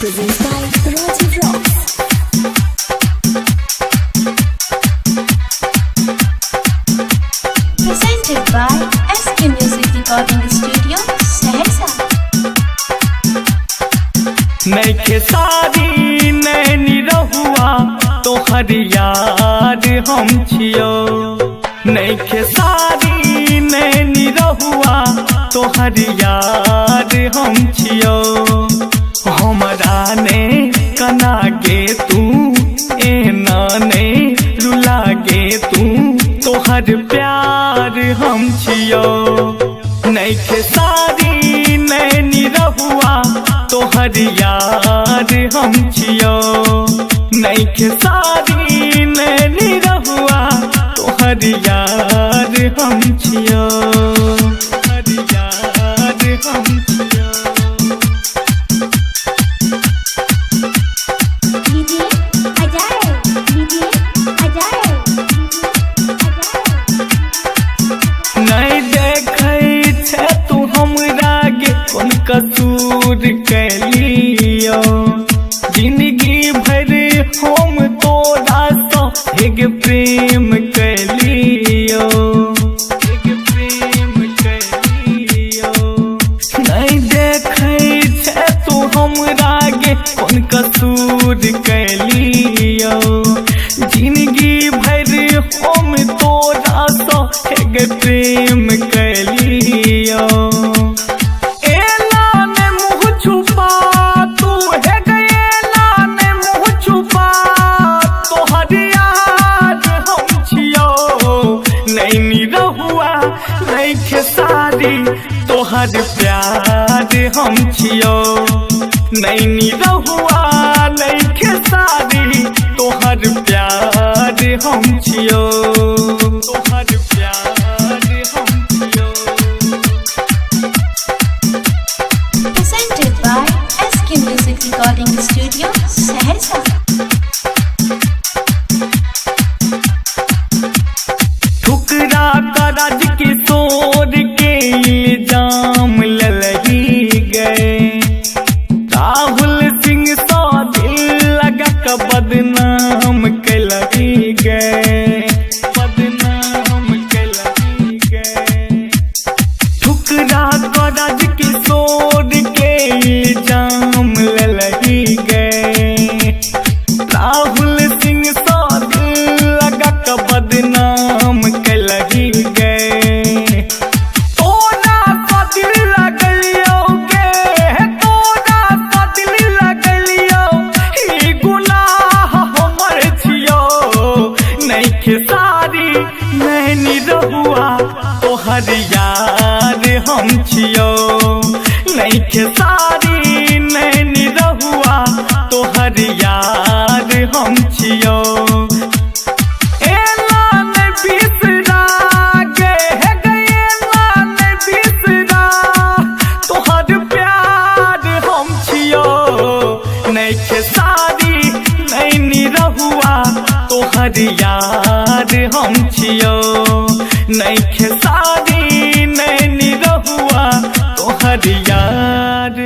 Produced by Rajiv Rocks. Presented by SK Music Recording Studio, Saharsa. नैखे सारी नैनी रहुआ तोहर यार हम छियो। नैखे सारी नैनी रहुआ तोहर यार हम छियो। हमरा ने कना गे तू एना ने रुला गे तू तोहर प्यार हम छियो। नैखे सारी नैनी रहुआ तोहर यार हम छियो। नैखे सारी नैनी रहुआ तोहर यार हम छियो। तोहर यार हम छियो। DJ Ajay, DJ Ajay, नहीं देखै छै तू हमरा गे कोन कसूर कैलियो। जिंदगी भर हम तोरा सँ एक प्रेम कैलियो। एक प्रेम कैलियो। नहीं देखै छै तू हमरा गे कोन कसूर कैलियो। जिंदगी भर हम तोरा सँ एक प्रेम कैलियो। एला ने मुँह छुपा तू है गएला ने मुँह छुपा तोहर यार हम छियो। नैनी रहुआ नैखे सारी तोहर प्यार हम छियो। नैनी रहुआ नैखे सारी तोहर प्यार हम छियो। तोहर प्यार हम छियो। presented by SK Music Recording Studio, Saharsa. ठुकरा का राज किशोर के इल्जाम ललही गए। राहुल सिंह सौ दिल लगा का बदनाम कैलही गए। बदनाम कैलही गए। ठुकरा का राज किशोर के इल्जाम ललही गए। राहुल सिंह सौ दिल लगा का बदनाम कैलही गए। तोरा सा दिल लगलियो गे तोरा सा दिल लगलियो ई गुनाह हमर छियो। नैखे सारी नैनी रहुआ तोहर यार हम छियो। नैखे सारी नैनी रहुआ तोहर यार हम छियो। एला ने बिसरा गे है गएला ने बिसरा तोहर प्यार हम छियो। नैखे सारी नैनी रहुआ तोहर यार हम छियो। नैखे सारी नैनी रहुआ तोहर यार